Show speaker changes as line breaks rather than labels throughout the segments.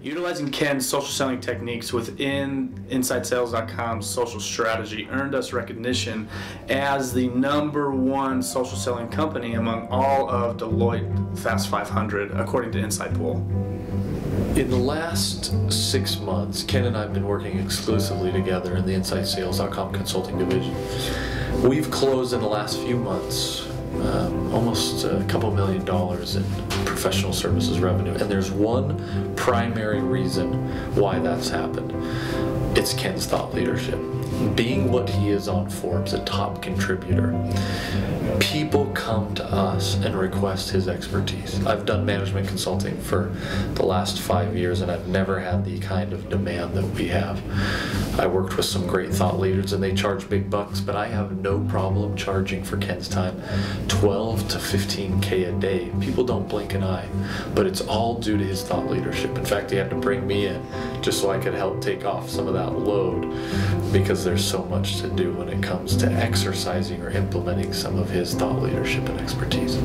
Utilizing Ken's social selling techniques within InsideSales.com's social strategy earned us recognition as the #1 social selling company among all of Deloitte Fast 500, according to Inside Pool.
In the last 6 months, Ken and I have been working exclusively together in the InsideSales.com consulting division. We've closed in the last few months almost a couple $1 million in professional services revenue, and there's one primary reason why that's happened. It's Ken's thought leadership. Being what he is on Forbes, a top contributor, people come to us and request his expertise. I've done management consulting for the last 5 years, and I've never had the kind of demand that we have. I worked with some great thought leaders and they charge big bucks, but I have no problem charging for Ken's time 12 to 15K a day. People don't blink an eye, but it's all due to his thought leadership. In fact, he had to bring me in just so I could help take off some of that load, because there's so much to do when it comes to exercising or implementing some of his thought leadership and expertise.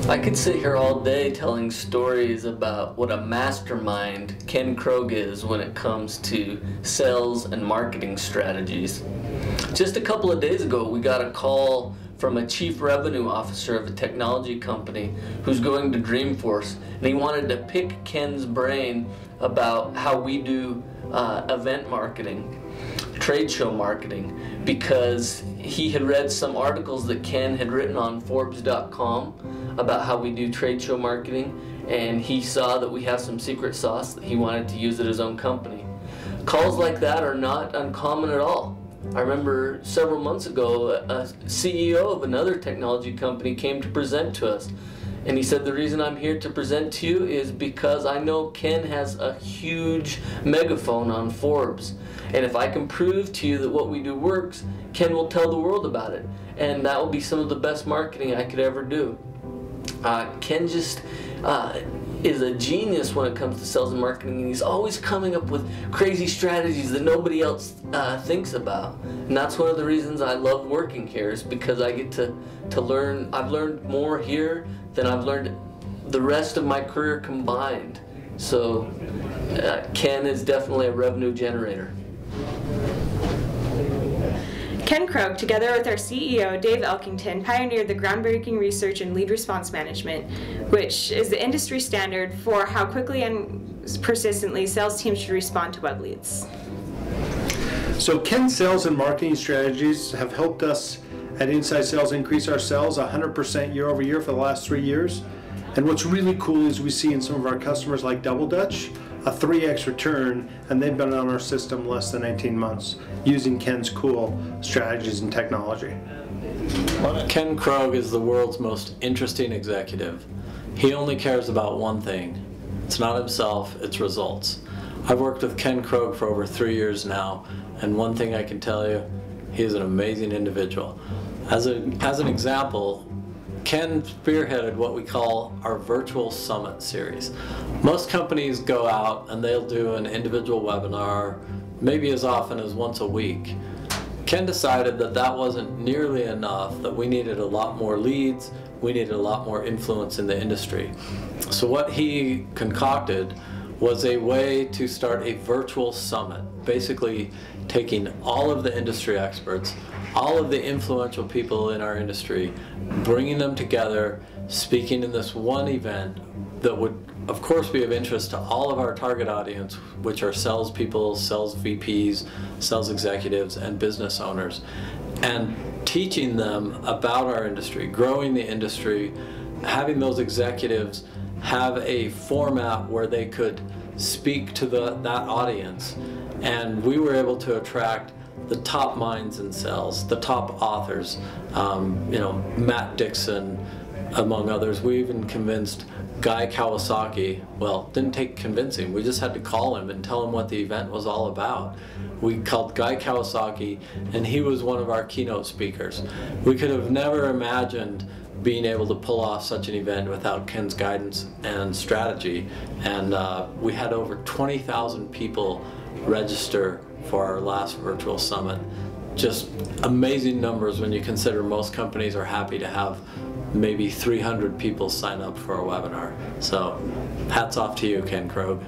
I could sit here all day telling stories about what a mastermind Ken Krogh is when it comes to sales and marketing strategies. Just a couple of days ago, we got a call from a chief revenue officer of a technology company who's going to Dreamforce, and he wanted to pick Ken's brain about how we do event marketing, trade show marketing, because he had read some articles that Ken had written on Forbes.com about how we do trade show marketing, and he saw that we have some secret sauce that he wanted to use at his own company. Calls like that are not uncommon at all. I remember several months ago, a CEO of another technology company came to present to us, and he said, "The reason I'm here to present to you is because I know Ken has a huge megaphone on Forbes, and if I can prove to you that what we do works, Ken will tell the world about it, and that will be some of the best marketing I could ever do." Ken just is a genius when it comes to sales and marketing, and he's always coming up with crazy strategies that nobody else thinks about. And that's one of the reasons I love working here, is because I get to learn. I've learned more here than I've learned the rest of my career combined. So Ken is definitely a revenue generator.
Ken Krogh, together with our CEO, Dave Elkington, pioneered the groundbreaking research in lead response management, which is the industry standard for how quickly and persistently sales teams should respond to web leads.
So Ken's sales and marketing strategies have helped us at Inside Sales increase our sales 100% year over year for the last 3 years. And what's really cool is we see in some of our customers like Double Dutch, a 3x return, and they've been on our system less than 18 months using Ken's cool strategies and technology.
Ken Krogh is the world's most interesting executive. He only cares about one thing. It's not himself, it's results. I've worked with Ken Krogh for over 3 years now, and one thing I can tell you, he is an amazing individual. As an example, Ken spearheaded what we call our virtual summit series. Most companies go out and they'll do an individual webinar, maybe as often as once a week. Ken decided that that wasn't nearly enough, that we needed a lot more leads, we needed a lot more influence in the industry. So what he concocted was a way to start a virtual summit, basically taking all of the industry experts, all of the influential people in our industry, bringing them together, speaking in this one event that would, of course, be of interest to all of our target audience, which are salespeople, sales VPs, sales executives, and business owners, and teaching them about our industry, growing the industry, having those executives have a format where they could speak to that audience. And we were able to attract the top minds in sales, the top authors, Matt Dixon, among others. We even convinced Guy Kawasaki. Well, didn't take convincing. We just had to call him and tell him what the event was all about. We called Guy Kawasaki, and he was one of our keynote speakers. We could have never imagined being able to pull off such an event without Ken's guidance and strategy. And we had over 20,000 people register for our last virtual summit. Just amazing numbers when you consider most companies are happy to have maybe 300 people sign up for a webinar. So hats off to you, Ken Krogh.